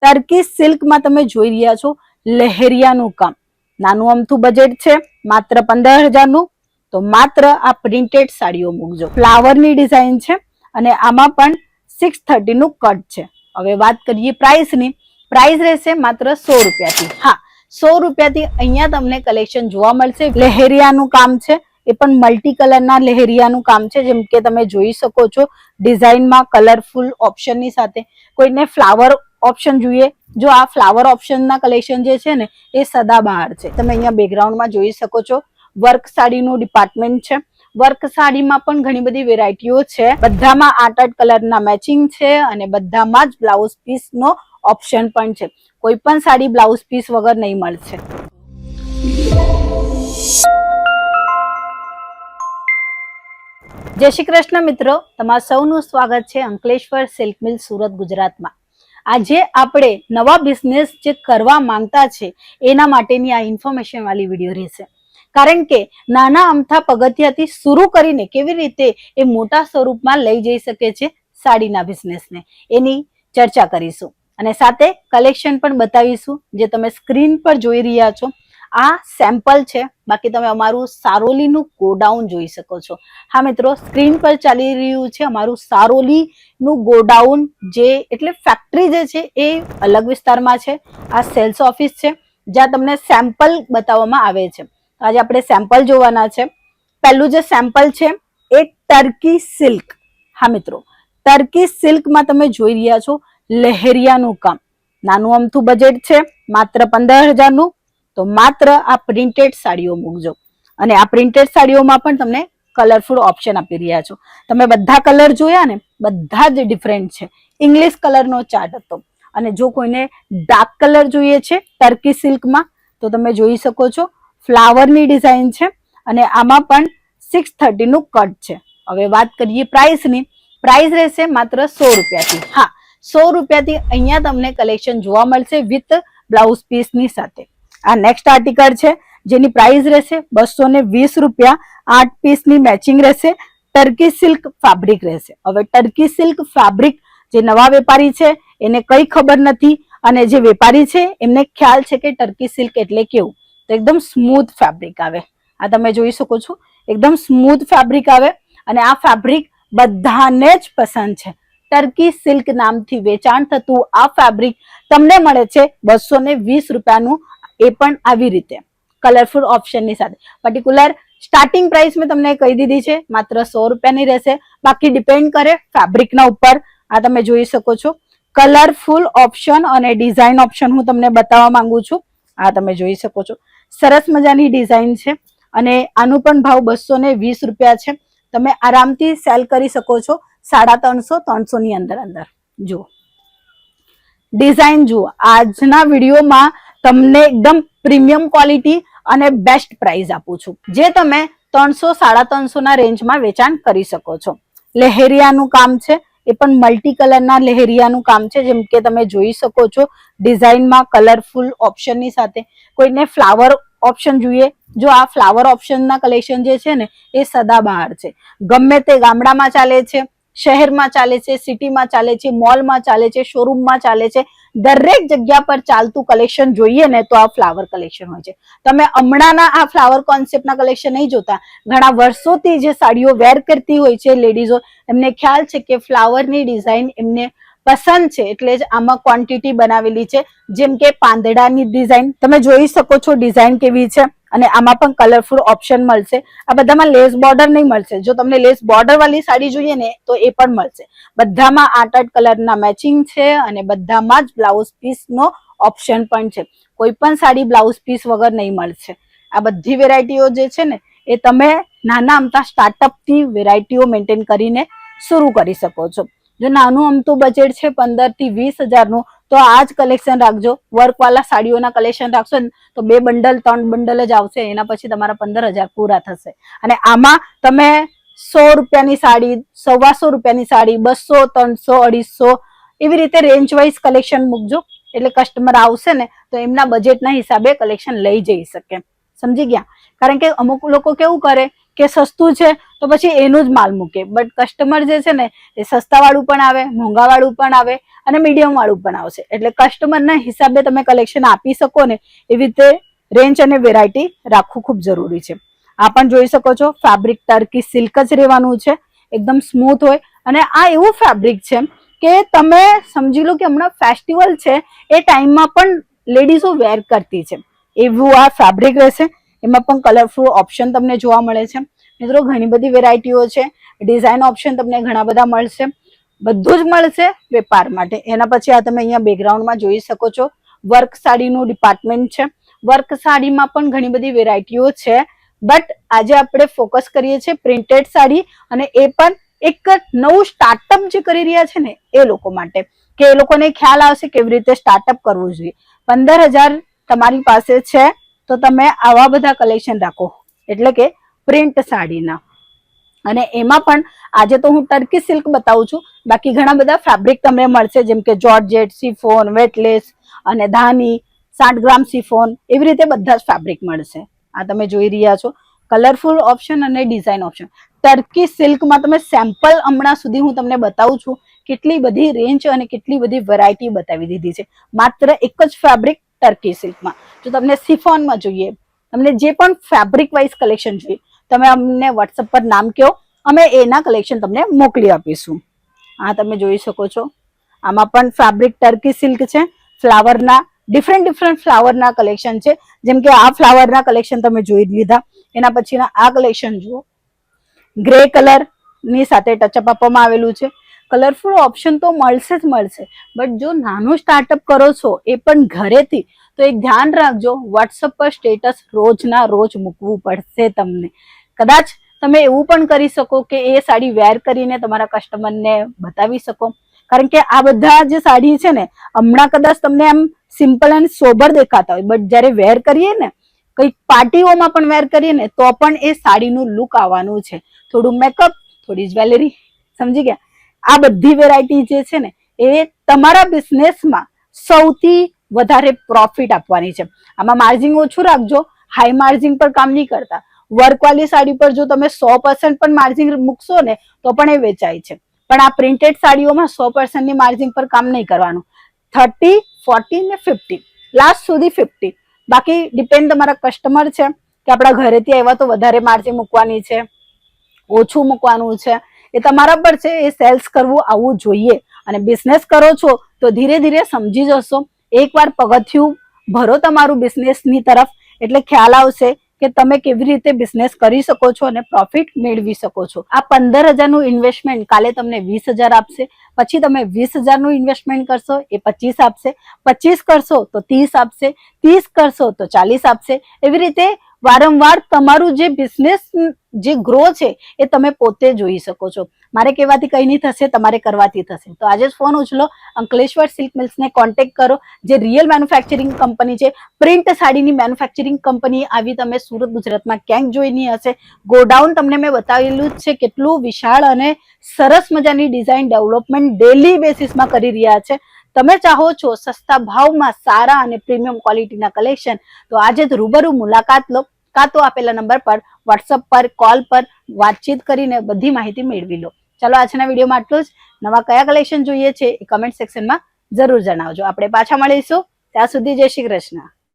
Turkey સિલ્કમાં તમે જોઈ રહ્યા છો લહેરિયાનું કામ. નાનું અમથું બજેટ છે, માત્ર 15,000નું. તો માત્ર આ પ્રિન્ટેડ સાડીઓ મૂકજો. ફ્લાવરની ડિઝાઇન છે અને આમાં પણ 630 નું કટ છે. હવે વાત કરીએ પ્રાઇસની. પ્રાઇસ રહેશે માત્ર 100 રૂપિયાથી. હા, 100 રૂપિયાથી અહીંયા તમને કલેક્શન જોવા મળશે. લહેરિયાનું કામ છે, એ પણ મલ્ટી કલરના લહેરિયાનું કામ છે. જેમ કે તમે જોઈ શકો છો ડિઝાઇનમાં કલરફુલ ઓપ્શનની સાથે. કોઈને ફ્લાવર ઓપ્શન જોઈએ, જો આ ફ્લાવર ઓપ્શનના કલેક્શન જે છે ને એ સદાબહાર છે. તમે અહીંયા બેકગ્રાઉન્ડમાં જોઈ શકો છો વર્ક સાડીનું ડિપાર્ટમેન્ટ છે. વર્ક સાડીમાં પણ ઘણી બધી વેરાયટીઓ છે. બધામાં 8 કલરના મેચિંગ છે અને બધામાં જ બ્લાઉઝ પીસનો ઓપ્શન પણ છે. કોઈ પણ સાડી બ્લાઉઝ પીસ વગર નહીં મળશે. જય શ્રી કૃષ્ણ મિત્રો, તમારા સૌનું સ્વાગત છે અંકલેશ્વર સિલ્ક મિલ સુરત ગુજરાતમાં. આજે આપણે નવા બિઝનેસ જે કરવા માંગતા છે એના માટેની આ ઇન્ફોર્મેશન વાળી વિડીયો રહેશે. કારણ કે નાના અમથા પગથિયાથી શરૂ કરીને કેવી રીતે એ મોટા સ્વરૂપમાં લઈ જઈ શકે છે સાડીના બિઝનેસને, એની ચર્ચા કરીશું અને સાથે કલેક્શન પણ બતાવીશું જે તમે સ્ક્રીન પર જોઈ રહ્યા છો. આ સેમ્પલ છે, બાકી તમે અમારું સારોલીનું ગોડાઉન જોઈ શકો છો. હા મિત્રો, સ્ક્રીન પર ચાલી રહ્યું છે અમારું સારોલીનું ગોડાઉન, જે એટલે ફેક્ટરી જે છે એ અલગ વિસ્તારમાં છે. આ સેલ્સ ઓફિસ છે જ્યાં તમને સેમ્પલ બતાવવામાં આવે છે. આજે આપણે સેમ્પલ જોવાના છે. પહેલું જે સેમ્પલ છે એ ટર્કી સિલ્ક. હા મિત્રો, ટર્કી સિલ્કમાં તમે જોઈ રહ્યા છો લહેરિયાનું કામ. નાનું અમથું બજેટ છે, માત્ર 15,000નું. તો માત્ર આ પ્રિન્ટેડ સાડીઓ મૂકજો. અને આ પ્રિન્ટેડ સાડીઓમાં પણ તમને કલરફુલ ઓપ્શન આપી રહ્યા છો. તમે બધા કલર જોયા ને, બધા જ ડિફરન્ટ છે. ઇંગ્લિશ કલરનો ચાર્ટ હતો અને જો કોઈને ડાર્ક કલર જોઈએ છે ટર્કી સિલ્કમાં તો તમે જોઈ શકો છો ફ્લાવરની ડિઝાઇન છે અને આમાં પણ 630 નું કટ છે. હવે વાત કરીએ પ્રાઇસની. પ્રાઇસ રહેશે માત્ર 100 રૂપિયાથી. હા, 100 રૂપિયાથી અહીંયા તમને કલેક્શન જોવા મળશે વિથ બ્લાઉઝ પીસની સાથે. આ નેક્સ્ટ આર્ટિકલ છે જેની પ્રાઇસ રહેશે 220 રૂપિયા. 8 પીસની મેચિંગ રહેશે. ટર્કી સિલ્ક ફેબ્રિક રહેશે. હવે ટર્કી સિલ્ક ફેબ્રિક જે નવા વેપારી છે એને કઈ ખબર નથી અને જે વેપારી છે એમને ખ્યાલ છે કે ટર્કી સિલ્ક એટલે કેવું. તો એકદમ સ્મૂથ ફેબ્રિક આવે. આ તમે જોઈ શકો છો એકદમ સ્મૂથ ફેબ્રિક આવે અને આ ફેબ્રિક બધાને જ પસંદ છે. ટર્કી સિલ્ક નામથી વેચાણ થતું આ ફેબ્રિક તમને મળે છે 220 રૂપિયાનું, એ પણ આવી રીતે કલરફુલ ઓપ્શનની સાથે. પર્ટિક્યુલર સ્ટાર્ટિંગ પ્રાઇસ મેં તમને કહી દીધી છે, માત્ર 100 રૂપિયાની રહેશે. બાકી ડિપેન્ડ કરે ફેબ્રિકના ઉપર. આ તમે જોઈ શકો છો કલરફુલ ઓપ્શન અને ડિઝાઇન ઓપ્શન હું તમને બતાવવા માંગુ છું. આ તમે જોઈ શકો છો સરસ મજાની ડિઝાઇન છે અને આનું પણ ભાવ 220 રૂપિયા છે. તમે આરામથી સેલ કરી શકો છો 350-300 ની અંદર. જુઓ ડિઝાઇન, જુઓ. આજના વિડીયોમાં તમને એકદમ પ્રીમિયમ ક્વોલિટી અને બેસ્ટ પ્રાઇસ આપું છું, જે તમે 300-350 ના રેન્જમાં વેચાણ કરી શકો છો. લહેરિયાનું કામ છે, એ પણ મલ્ટી કલરના લહેરિયાનું કામ છે. જેમ કે તમે જોઈ શકો છો ડિઝાઇનમાં કલરફુલ ઓપ્શનની સાથે. કોઈને ફ્લાવર ઓપ્શન જોઈએ, જો આ ફ્લાવર ઓપ્શનના કલેક્શન જે છે ને એ સદાબહાર છે. ગમે તે ગામડામાં ચાલે છે, શહેરમાં ચાલે છે, સિટીમાં ચાલે છે, મોલમાં ચાલે છે, શોરૂમમાં ચાલે છે. દરેક જગ્યા પર ચાલતું કલેક્શન જોઈએ ને તો આ ફ્લાવર કલેક્શન હોય છે. તમે હમણાંના આ ફ્લાવર કોન્સેપ્ટના કલેક્શન નહીં જોતા. ઘણા વર્ષોથી જે સાડીઓ વેર કરતી હોય છે લેડીઝો, એમને ખ્યાલ છે કે ફ્લાવરની ડિઝાઇન એમને પસંદ છે, એટલે જ આમાં ક્વોન્ટિટી બનાવેલી છે. જેમ કે પાંદડાની ડિઝાઇન તમે જોઈ શકો છો, ડિઝાઇન કેવી છે અને આમાં પણ કલરફુલ ઓપ્શન મળશે. આ બધામાં લેસ બોર્ડર નહીં મળશે. જો તમને લેસ બોર્ડર વાળી સાડી જોઈએ ને તો એ પણ મળશે. બધામાં 8 કલરના મેચિંગ છે અને બધામાં જ બ્લાઉઝ પીસનો ઓપ્શન પણ છે. કોઈ પણ સાડી બ્લાઉઝ પીસ વગર નહીં મળશે. આ બધી વેરાયટીઓ જે છે ને એ તમે નાના અમથા સ્ટાર્ટઅપથી વેરાયટીઓ મેન્ટેન કરીને શરૂ કરી શકો છો. જો નાનું અમતું બજેટ છે 15 થી 20 હજારનું તો આ જ કલેક્શન રાખજો. વર્કવાળા સાડીઓના કલેક્શન રાખશો ને તો 2 બંડલ 3 બંડલ જ આવશે. એના પછી તમારા 15,000 પૂરા થશે. અને આમાં તમે 100 રૂપિયાની સાડી, 125 રૂપિયાની સાડી, 200, 300, 250 એવી રીતે રેન્જ વાઇઝ કલેક્શન મૂકજો. એટલે કસ્ટમર આવશે ને તો એમના બજેટના હિસાબે કલેક્શન લઈ જઈ શકે. સમજી ગયા? કારણ કે અમુક લોકો કેવું કરે કે સસ્તું છે તો પછી એનું જ માલ મૂકે, બટ કસ્ટમર જે છે ને એ સસ્તા વાળું પણ આવે, મોંઘા વાળું પણ આવે અને મીડિયમ વાળું પણ આવશે. એટલે કસ્ટમરના હિસાબે તમે કલેક્શન આપી શકો ને એવી રીતે રેન્જ અને વેરાયટી રાખવું ખૂબ જરૂરી છે. આ પણ જોઈ શકો છો, ફેબ્રિક ટર્કી સિલ્ક જ રહેવાનું છે, એકદમ સ્મૂથ હોય. અને આ એવું ફેબ્રિક છે કે તમે સમજી લો કે હમણાં ફેસ્ટિવલ છે એ ટાઈમમાં પણ લેડીઝો વેર કરતી છે એવું આ ફેબ્રિક રહેશે. એમાં પણ કલરફુલ ઓપ્શન તમને જોવા મળે છે મિત્રો, ઘણી બધી વેરાયટીઓ છે, ડિઝાઇન ઓપ્શન તમને ઘણા બધા મળશે, બધું જ મળશે વેપાર માટે. એના પછી આ તમે અહીંયા બેકગ્રાઉન્ડમાં જોઈ શકો છો, વર્ક સાડીનું ડિપાર્ટમેન્ટ છે. વર્ક સાડીમાં પણ ઘણી બધી વેરાયટીઓ છે, બટ આજે આપણે ફોકસ કરીએ છીએ પ્રિન્ટેડ સાડી, અને એ પણ એક નવું સ્ટાર્ટઅપ જે કરી રહ્યા છે ને એ લોકો માટે, કે એ લોકોને ખ્યાલ આવશે કેવી રીતે સ્ટાર્ટઅપ કરવું જોઈએ. 15,000 તમારી પાસે છે તો તમે આવા બધા કલેક્શન રાખો, એટલે કે પ્રિન્ટ સાડીના. અને એમાં પણ આજે તો હું ટર્કી સિલ્ક બતાવું છું, બાકી ઘણા બધા ફેબ્રિક તમને મળશે, જેમ કે જોર્જેટ, સિફોન, વેટલેસ અને ધાની, 60 ગ્રામ સિફોન, એવી રીતે બધા જ ફેબ્રિક મળશે. આ તમે જોઈ રહ્યા છો, કલરફુલ ઓપ્શન અને ડિઝાઇન ઓપ્શન. ટર્કી સિલ્કમાં તમે સેમ્પલ હમણાં સુધી હું તમને બતાવું છું, કેટલી બધી રેન્જ અને કેટલી બધી વેરાયટી બતાવી દીધી છે માત્ર એક જ ફેબ્રિક ટર્કી સિલ્કમાં. જો તમને સિફોનમાં જોઈએ, તમને જે પણ ફેબ્રિક વાઇઝ કલેક્શન જોઈએ, તમે અમને વોટ્સઅપ પર નામ કહો, અમે એના કલેક્શન તમને મોકલી આપીશું. આ તમે જોઈ શકો છો, આમાં પણ ફેબ્રિક ટર્કી સિલ્ક છે, ફ્લાવરના ડિફરન્ટ ફ્લાવરના કલેક્શન છે. જેમ કે આ ફ્લાવરના કલેક્શન તમે જોઈ લીધા, એના પછીના આ કલેક્શન જુઓ, ગ્રે કલર ની સાથે ટચઅપ આપવામાં આવેલું છે. કલરફુલ ઓપ્શન તો મળશે જ મળશે, બટ જો નાનું સ્ટાર્ટઅપ કરો છો એ પણ ઘરેથી, તો એક ધ્યાન રાખજો, વોટ્સઅપ પર સ્ટેટસ રોજના રોજ મૂકવું પડશે તમને. કદાચ તમે એવું પણ કરી શકો કે એ સાડી વેર કરીને તમારા કસ્ટમરને બતાવી શકો, કારણ કે આ બધા જે સાડી છે ને હમણાં કદાચ તમને એમ સિમ્પલ અને સોબર દેખાતા હોય, બટ જયારે વેર કરીએ ને, કઈક પાર્ટીઓમાં પણ વેર કરીએ ને તો પણ એ સાડીનું લુક આવવાનું છે. થોડું મેકઅપ, થોડી જ્વેલરી, સમજી ગયા? આ બધી વેરાયટી જે છે ને એ તમારા બિઝનેસમાં સૌથી વધારે પ્રોફિટ આપવાની છે. આમાં માર્જિન ઓછું રાખજો, હાઈ માર્જિન પર કામ નહીં કરતા. વર્કવાળી સાડી પર જો તમે 100% પણ માર્જિન મૂકશો ને તો પણ એ વેચાય છે, પણ આ પ્રિન્ટેડ સાડીઓમાં 100% ની માર્જિન પર કામ નહીં કરવાનું. 30, 40 ને 50, લાસ્ટ સુધી 50. બાકી ડિપેન્ડ તમારા કસ્ટમર છે કે આપણા ઘરેથી આવ્યા તો વધારે માર્જિન મૂકવાની છે, ઓછું મૂકવાનું છે, એ તમારા પર છે. એ સેલ્સ કરવું આવવું જોઈએ, અને બિઝનેસ કરો છો તો ધીરે ધીરે સમજી જશો. એકવાર પગથિયું ભરો તમારું બિઝનેસની તરફ, એટલે ખ્યાલ આવશે કે તમે કેવી રીતે બિઝનેસ કરી શકો છો અને પ્રોફિટ મેળવી શકો છો. આ 15,000નું ઇન્વેસ્ટમેન્ટ કાલે તમને 20,000 આપશે, પછી તમે 20,000નું ઇન્વેસ્ટમેન્ટ કરશો એ 25 આપશે, 25 કરશો તો 30 આપશે, 30 કરશો તો 40 આપશે. એવી રીતે વારંવાર તમારું જે બિઝનેસ જે ગ્રો છે એ તમે પોતે જોઈ શકો છો. મારે કહેવાથી કઈ નહીં થશે, તમારે કરવાથી થશે. તો આજે જ ફોન ઉછલો, અંકલેશ્વર સિલ્ક મિલ્સને કોન્ટેક્ટ કરો, જે રિયલ મેન્યુફેક્ચરિંગ કંપની છે. પ્રિન્ટ સાડીની મેન્યુફેક્ચરિંગ કંપની આવી તમે સુરત ગુજરાતમાં ક્યાંક જોઈ નહીં હશે. ગોડાઉન તમને મેં બતાવેલું જ છે, કેટલું વિશાળ અને સરસ મજાની ડિઝાઇન ડેવલપમેન્ટ ડેલી બેસિસમાં કરી રહ્યા છે. તમે ચાહો છો સસ્તા ભાવમાં સારા અને પ્રીમિયમ ક્વોલિટીના કલેક્શન, તો આજે જ રૂબરૂ મુલાકાત લો, કાં તો આપેલા નંબર પર વોટ્સઅપ પર, કોલ પર વાતચીત કરીને બધી માહિતી મેળવી લો. ચાલો આજના વિડીયોમાં આટલું જ. નવા કયા કલેક્શન જોઈએ છે એ કમેન્ટ સેક્શનમાં જરૂર જણાવજો. આપણે પાછા મળીશું, ત્યાં સુધી જય શ્રી કૃષ્ણ.